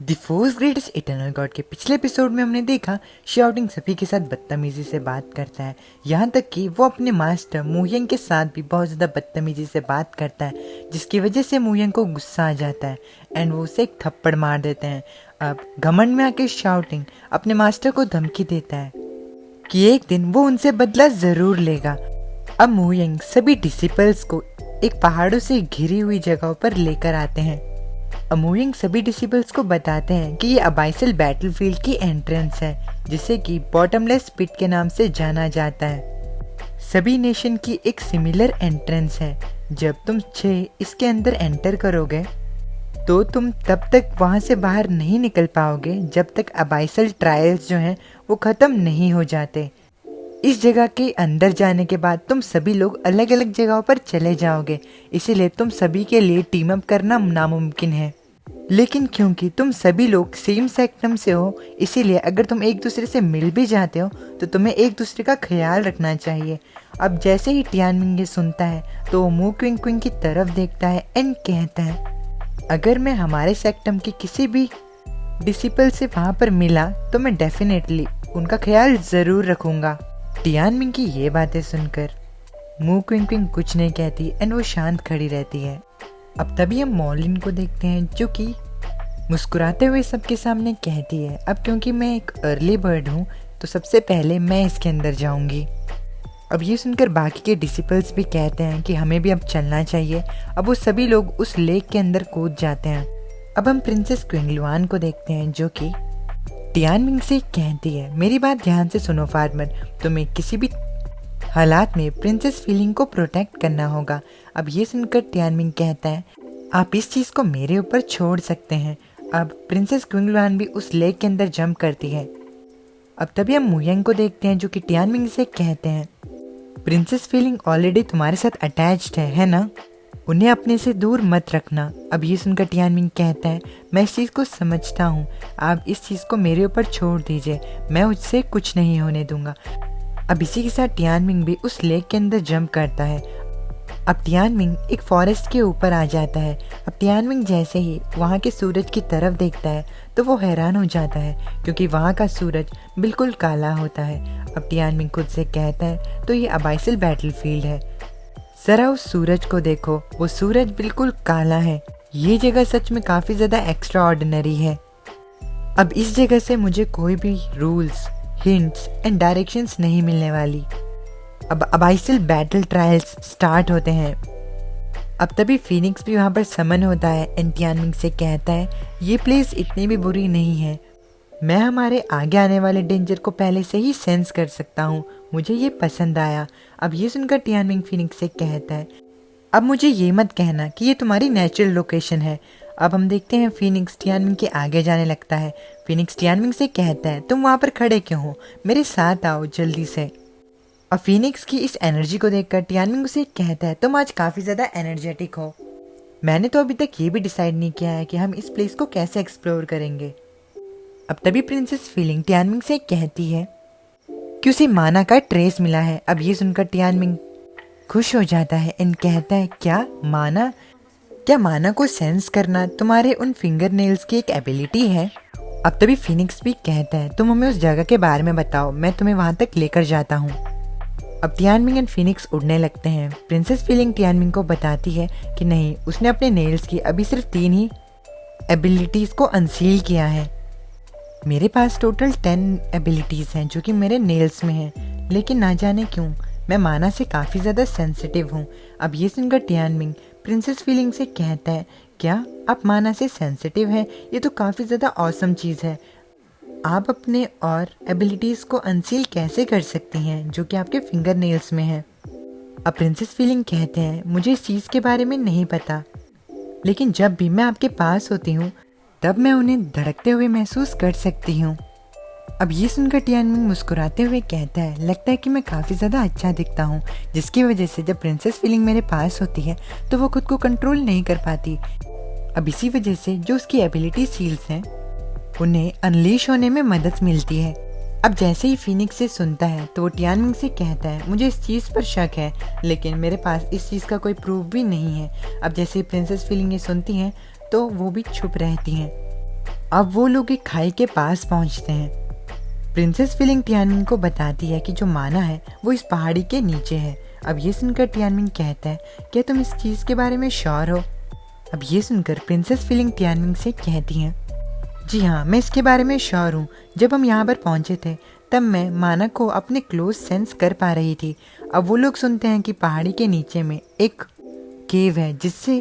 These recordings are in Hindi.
The force greatest eternal God के पिछले एपिसोड में हमने देखा शाउटिंग सफी के साथ बदतमीजी से बात करता है, यहाँ तक कि वो अपने मास्टर मुयंग के साथ भी बहुत ज़्यादा बदतमीजी से बात करता है, जिसकी वजह से मुयंग को गुस्सा आ जाता है एंड वो उसे एक थप्पड़ मार देते हैं। अब घमंड में आके शाउटिंग अपने मास्टर को धमकी देता है कि एक दिन वो उनसे बदला ज़रूर लेगा। अब मुयंग सभी डिसिपल्स को एक पहाड़ों से घिरी हुई जगहों पर लेकर आते हैं। अमूयंग सभी डिसिबल्स को बताते हैं कि ये अबाइसल बैटलफील्ड की एंट्रेंस है, जिसे कि बॉटमलेस पिट के नाम से जाना जाता है। सभी नेशन की एक सिमिलर एंट्रेंस है। जब तुम 6 इसके अंदर एंटर करोगे तो तुम तब तक वहां से बाहर नहीं निकल पाओगे जब तक अबाइसल ट्रायल्स जो हैं वो ख़त्म नहीं हो जाते। इस जगह के अंदर जाने के बाद तुम सभी लोग अलग अलग जगहों पर चले जाओगे, इसीलिए तुम सभी के लिए टीम अप करना नामुमकिन है। लेकिन क्योंकि तुम सभी लोग सेम सेक्टम से हो, इसीलिए अगर तुम एक दूसरे से मिल भी जाते हो तो तुम्हें एक दूसरे का ख्याल रखना चाहिए। अब जैसे ही टियानमिंग ये सुनता है तो वो मू क्विंग क्विंग की तरफ देखता है एंड कहता है, अगर मैं हमारे सेक्टम के किसी भी डिसिपल से वहाँ पर मिला तो मैं डेफिनेटली उनका ख्याल ज़रूर रखूँगा। टियानमिंग की ये बातें सुनकर मू क्विंग क्विंग कुछ नहीं कहती एंड वो शांत खड़ी रहती है। अब तभी हम मॉलिन को देखते हैं जो कि मुस्कुराते हुए सबके सामने कहती है, अब क्योंकि मैं एक अर्ली बर्ड हूँ तो सबसे पहले मैं इसके अंदर जाऊँगी। अब ये सुनकर बाकी के डिसिपल्स भी कहते हैं कि हमें भी अब चलना चाहिए। अब वो सभी लोग उस लेक के अंदर कूद जाते हैं। अब हम प्रिंसेस क्विंगलुआन को देखते हैं जो कि टियानमिंग से कहती है, मेरी बात ध्यान से सुनो फार्मर, तुम्हें किसी भी हालात में प्रिंसेस फीलिंग को प्रोटेक्ट करना होगा। अब ये सुनकर टियानमिंग कहता है, आप इस चीज़ को मेरे ऊपर छोड़ सकते हैं। अब प्रिंसेस क्विंगलुआन भी उस लेक के अंदर जंप करती है। अब तभी हम मुयंग को देखते हैं जो कि टियानमिंग से कहते हैं, प्रिंसेस फीलिंग ऑलरेडी तुम्हारे साथ अटैच्ड है ना, उन्हें अपने से दूर मत रखना। अब ये सुनकर टियानमिंग कहता है, मैं इस चीज़ को समझता हूँ, आप इस चीज़ को मेरे ऊपर छोड़ दीजिए, मैं उससे कुछ नहीं होने दूंगा। अब इसी के साथ टियानमिंग भी उस लेक के अंदर जंप करता है। अब टियानमिंग एक फॉरेस्ट के ऊपर आ जाता है। अब टियानमिंग जैसे ही वहाँ के सूरज की तरफ देखता है तो वो हैरान हो जाता है क्योंकि वहाँ का सूरज बिल्कुल काला होता है। अब टियानमिंग खुद से कहता है, तो ये अबाइसल बैटलफील्ड है, जरा उस सूरज को देखो, वो सूरज बिल्कुल काला है। ये जगह सच में काफ़ी ज़्यादा एक्स्ट्रा ऑर्डिनरी है। अब इस जगह से मुझे कोई भी रूल्स, हिंट्स एंड डायरेक्शंस नहीं मिलने वाली। अब अबाइसल बैटल ट्रायल्स स्टार्ट होते हैं। अब तभी फीनिक्स भी वहाँ पर समन होता है एंड टियानमिंग से कहता है, ये प्लेस इतनी भी बुरी नहीं है, मैं हमारे आगे आने वाले डेंजर को पहले से ही सेंस कर सकता हूँ, मुझे ये पसंद आया। अब ये सुनकर टियानमिंग फीनिक्स से कहता है, अब मुझे ये मत कहना कि ये तुम्हारी नेचुरल लोकेशन है। अब हम देखते हैं फीनिक्स टियानमिंग के आगे जाने लगता है। फीनिक्स टियानमिंग से कहता है, तुम वहाँ पर खड़े क्यों हो, मेरे साथ आओ जल्दी से। अब फीनिक्स की इस एनर्जी को देखकर टियानमिंग उसे कहता है, तुम आज काफ़ी ज़्यादा एनर्जेटिक हो, मैंने तो अभी तक ये भी डिसाइड नहीं किया है कि हम इस प्लेस को कैसे एक्सप्लोर करेंगे। अब तभी प्रिंसेस फीलिंग टियानमिंग से कहती है कि उसे माना का ट्रेस मिला है। अब ये सुनकर टियानमिंग खुश हो जाता है एंड कहता है, क्या माना, क्या माना को सेंस करना तुम्हारे उन फिंगर नेल्स की एक एबिलिटी है। अब तभी फीनिक्स भी कहता है, तुम हमें उस जगह के बारे में बताओ, मैं तुम्हें वहां तक लेकर जाता हूँ। अब टियानमिंग एंड फीनिक्स उड़ने लगते हैं। प्रिंसेस फीलिंग टियानमिंग को बताती है कि नहीं, उसने अपने नेल्स की अभी सिर्फ 3 ही एबिलिटीज़ को अनसील किया है, मेरे पास टोटल 10 एबिलिटीज़ हैं जो कि मेरे नेल्स में हैं, लेकिन ना जाने क्यों मैं माना से काफ़ी ज़्यादा सेंसिटिव हूँ। अब ये सुनकर टियानमिंग प्रिंसेस फीलिंग से कहता है, क्या आप माना से सेंसिटिव हैं, ये तो काफ़ी ज़्यादा ऑसम चीज़ है, आप अपने और एबिलिटीज़ को अनसील कैसे कर सकती हैं जो कि आपके फिंगर नेल्स में है। अब प्रिंसेस फीलिंग कहते हैं, मुझे इस चीज़ के बारे में नहीं पता, लेकिन जब भी मैं आपके पास होती हूँ तब मैं उन्हें धड़कते हुए महसूस कर सकती हूँ। अब ये सुनकर टियानमिंग मुस्कुराते हुए कहता है, लगता है कि मैं काफ़ी ज़्यादा अच्छा दिखता हूँ, जिसकी वजह से जब प्रिंसेस फीलिंग मेरे पास होती है तो वो खुद को कंट्रोल नहीं कर पाती। अब इसी वजह से जो उसकी एबिलिटी सील्स हैं उन्हें अनलीश होने में मदद मिलती है। अब जैसे ही फीनिक्स से सुनता है तो वो टियानमिंग से कहता है, मुझे इस चीज़ पर शक है, लेकिन मेरे पास इस चीज़ का कोई प्रूफ भी नहीं है। अब जैसे ही प्रिंसेस फीलिंग ये सुनती हैं तो वो भी चुप रहती हैं। अब वो लोग एक खाई के पास पहुंचते हैं। प्रिंसेस फीलिंग टियानमिंग को बताती है कि जो माना है वो इस पहाड़ी के नीचे है। अब ये सुनकर टियानमिंग कहता है, क्या तुम इस चीज़ के बारे में श्योर हो? अब ये सुनकर प्रिंसेस फीलिंग टियानमिंग से कहती हैं, जी हाँ, मैं इसके बारे में श्योर हूँ। जब हम यहाँ पर पहुँचे थे तब मैं माना को अपने क्लोज सेंस कर पा रही थी। अब वो लोग सुनते हैं कि पहाड़ी के नीचे में एक केव है जिससे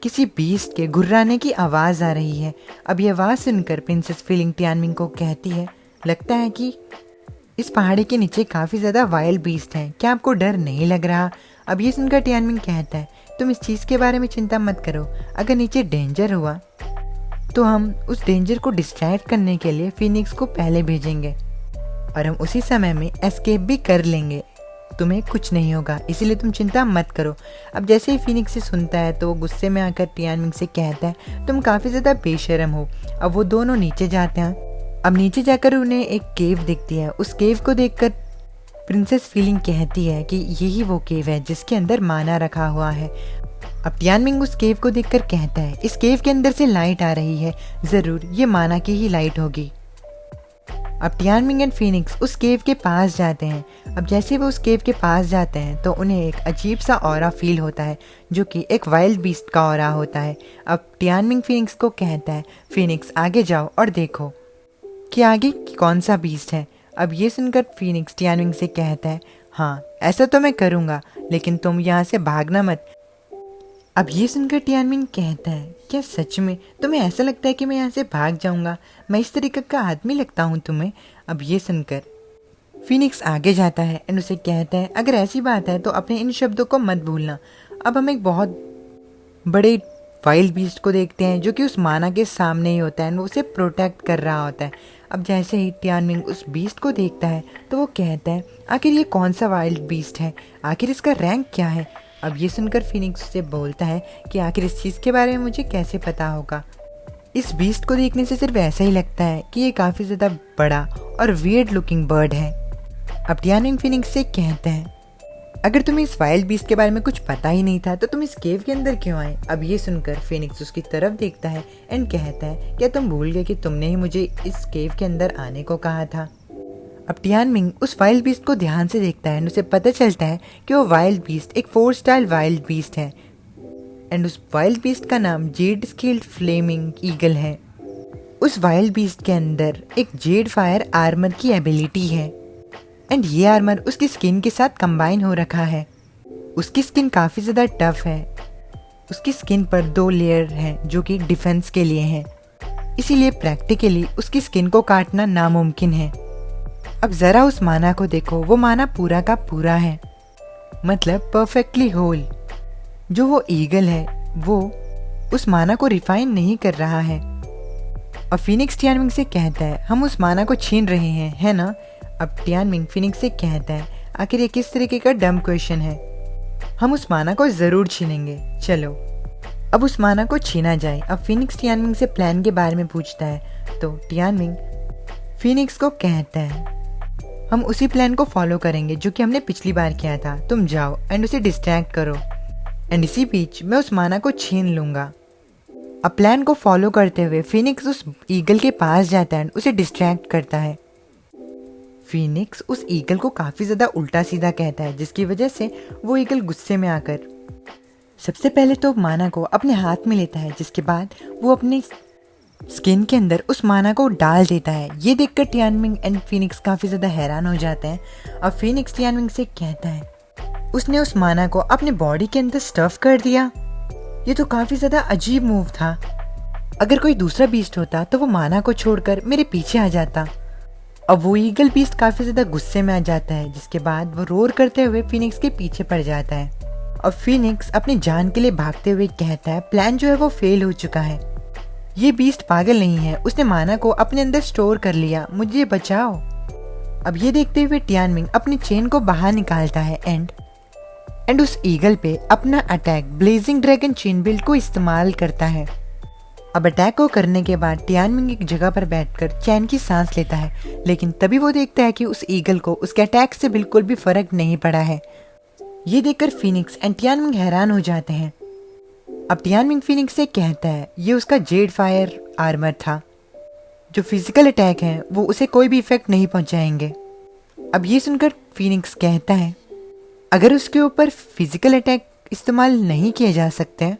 किसी बीस्ट के गुर्राने की आवाज़ आ रही है। अब ये आवाज़ सुनकर प्रिंसेस फीलिंग टियानमिंग को कहती है, लगता है कि इस पहाड़ी के नीचे काफ़ी ज़्यादा वाइल्ड बीस्ट हैं, क्या आपको डर नहीं लग रहा? अब ये सुनकर टियानमिंग कहता है, तुम इस चीज़ के बारे में चिंता मत करो, अगर नीचे डेंजर हुआ तो हम उस डेंजर को डिस्ट्रैक्ट करने के लिए फिनिक्स को पहले भेजेंगे और हम उसी समय में एस्केप भी कर लेंगे, तुम्हें कुछ नहीं होगा, इसीलिए तुम चिंता मत करो। अब जैसे ही फिनिक्स से सुनता है तो वो गुस्से में आकर टियानमिंग से कहता है, तुम काफ़ी ज़्यादा बेशर्म हो। अब वो दोनों नीचे जाते हैं। अब नीचे जाकर उन्हें एक केव दिखती है। उस केव को देखकर प्रिंसेस फीलिंग कहती है कि यही वो केव है जिसके अंदर माना रखा हुआ है। अब टियानमिंग उस केव को देखकर कहता है, इस केव के अंदर से लाइट आ रही है, ज़रूर ये माना की ही लाइट होगी। अब टियानमिंग एंड फिनिक्स उस केव के पास जाते हैं। अब जैसे वो उस केव के पास जाते हैं तो उन्हें एक अजीब सा ऑरा फील होता है जो कि एक वाइल्ड बीस्ट का ऑरा होता है। अब टियानमिंग फिनिक्स को कहता है, फिनिक्स आगे जाओ और देखो कि आगे कौन सा बीस्ट है। अब ये सुनकर फिनिक्स टियानमिंग से कहता है, हाँ ऐसा तो मैं करूँगा, लेकिन तुम यहाँ से भागना मत। अब ये सुनकर टियानमिंग कहता है, क्या सच में तुम्हें ऐसा लगता है कि मैं यहाँ से भाग जाऊँगा? मैं इस तरीके का आदमी लगता हूँ तुम्हें? अब ये सुनकर फिनिक्स आगे जाता है एंड उसे कहता है, अगर ऐसी बात है तो अपने इन शब्दों को मत भूलना। अब हम एक बहुत बड़े वाइल्ड बीस्ट को देखते हैं जो कि उस माना के सामने ही होता है एंड वो उसे प्रोटेक्ट कर रहा होता है। अब जैसे ही टियानमिंग उस बीस्ट को देखता है तो वो कहता है, आखिर ये कौन सा वाइल्ड बीस्ट है, आखिर इसका रैंक क्या है? अब ये सुनकर फिनिक्स से बोलता है कि आखिर इस चीज़ के बारे में मुझे कैसे पता होगा? इस बीस्ट को देखने से सिर्फ ऐसा ही लगता है कि ये काफ़ी ज़्यादा बड़ा और वियर्ड लुकिंग बर्ड है। अब टियानमिंग फिनिक्स से कहते हैं, अगर तुम्हें इस वाइल्ड बीस्ट के बारे में कुछ पता ही नहीं था तो तुम इस केव के अंदर क्यों आए? अब ये सुनकर फिनिक्स उसकी तरफ देखता है एंड कहता है, क्या तुम भूल गए कि तुमने ही मुझे इस केव के अंदर आने को कहा था? अब टियानमिंग उस वाइल्ड बीस्ट को ध्यान से देखता है एंड उसे पता चलता है कि वो वाइल्ड बीस्ट एक 4 स्टार वाइल्ड बीस्ट है एंड उस वाइल्ड बीस्ट का नाम जेड स्केल्ड फ्लेमिंग ईगल है। उस वाइल्ड बीस्ट के अंदर एक जेड फायर आर्मर की एबिलिटी है एंड ये आर्मर उसकी स्किन के साथ कंबाइन हो रखा है। उसकी स्किन काफ़ी ज़्यादा टफ है। उसकी स्किन पर 2 लेयर हैं जो कि डिफेंस के लिए हैं, इसीलिए प्रैक्टिकली उसकी स्किन को काटना नामुमकिन है। अब ज़रा उस माना को देखो, वो माना पूरा का पूरा है, मतलब परफेक्टली होल। जो वो ईगल है वो उस माना को रिफाइन नहीं कर रहा है। और फिनिक्स टियानमिंग से कहता है, हम उस माना को छीन रहे हैं, है ना? अब टियानमिंग फिनिक्स से कहता है, आखिर ये किस तरीके का डम क्वेश्चन है, हम उस माना को ज़रूर छीनेंगे, चलो अब उस माना को छीना जाए। अब फिनिक्स टियानमिंग से प्लान के बारे में पूछता है तो टियानमिंग फिनिक्स को कहता है, हम उसी प्लान को फॉलो करेंगे जो कि हमने पिछली बार किया था, तुम जाओ एंड उसे डिस्ट्रैक्ट करो एंड इसी बीच मैं उस माना को छीन लूँगा। अब प्लान को फॉलो करते हुए फिनिक्स उस ईगल के पास जाता है एंड उसे डिस्ट्रैक्ट करता है। फिनिक्स उस ईगल को काफ़ी ज़्यादा उल्टा सीधा कहता है जिसकी वजह से वो ईगल गुस्से में आकर सबसे पहले तो माना को अपने हाथ में लेता है, जिसके बाद वो अपनी स्किन के अंदर उस माना को डाल देता है। ये देखकर टियानमिंग एंड फिनिक्स काफ़ी ज़्यादा हैरान हो जाते हैं। अब फिनिक्स टियानमिंग से कहता है, उसने उस माना को अपने बॉडी के अंदर स्टफ कर दिया, ये तो काफ़ी ज़्यादा अजीब मूव था। अगर कोई दूसरा बीस्ट होता तो वो माना को छोड़कर मेरे पीछे आ जाता। अब वो ईगल बीस्ट काफ़ी ज़्यादा गुस्से में आ जाता है, जिसके बाद वो रोर करते हुए फिनिक्स के पीछे पड़ जाता है। अब फिनिक्स अपनी जान के लिए भागते हुए कहता है, प्लान जो है वो फेल हो चुका है, ये बीस्ट पागल नहीं है, उसने माना को अपने अंदर स्टोर कर लिया, मुझे बचाओ। अब ये देखते हुए टियानमिंग अपनी चेन को बाहर निकालता है एंड उस ईगल पे अपना attack blazing dragon chain build को इस्तेमाल करता है। अब अटैक को करने के बाद टियानमिंग एक जगह पर बैठकर चैन की सांस लेता है, लेकिन तभी वो देखता है कि उस ईगल को उसके अटैक से बिल्कुल भी फर्क नहीं पड़ा है। ये देखकर फिनिक्स एंड टियानमिंग हैरान हो जाते हैं। अब टियानमिंग फिनिक्स से कहता है, ये उसका जेड फायर आर्मर था जो फिजिकल अटैक हैं वो उसे कोई भी इफेक्ट नहीं पहुंचाएंगे। अब ये सुनकर फिनिक्स कहता है अगर उसके ऊपर फिजिकल अटैक इस्तेमाल नहीं किए जा सकते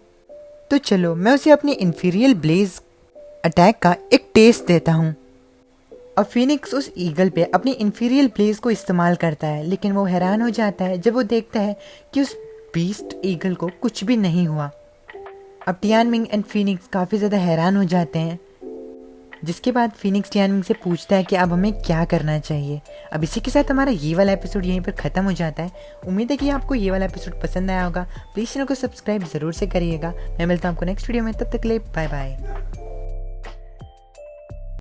तो चलो मैं उसे अपनी इन्फीरियल ब्लेज अटैक का एक टेस्ट देता हूँ। और फिनिक्स उस ईगल पे अपनी इन्फीरियल ब्लेज को इस्तेमाल करता है, लेकिन वो हैरान हो जाता है जब वो देखता है कि उस बीस्ट ईगल को कुछ भी नहीं हुआ। अब टियानमिंग एंड फिनिक्स काफ़ी ज़्यादा हैरान हो जाते हैं, जिसके बाद फिनिक्स टियानमिंग से पूछता है कि अब हमें क्या करना चाहिए। अब इसी के साथ हमारा ये वाला एपिसोड यहीं पर ख़त्म हो जाता है। उम्मीद है कि आपको ये वाला एपिसोड पसंद आया होगा। प्लीज़ चैनल को सब्सक्राइब ज़रूर से करिएगा। मैं मिलता हूँ आपको नेक्स्ट वीडियो में, तब तक के लिए बाय बाय।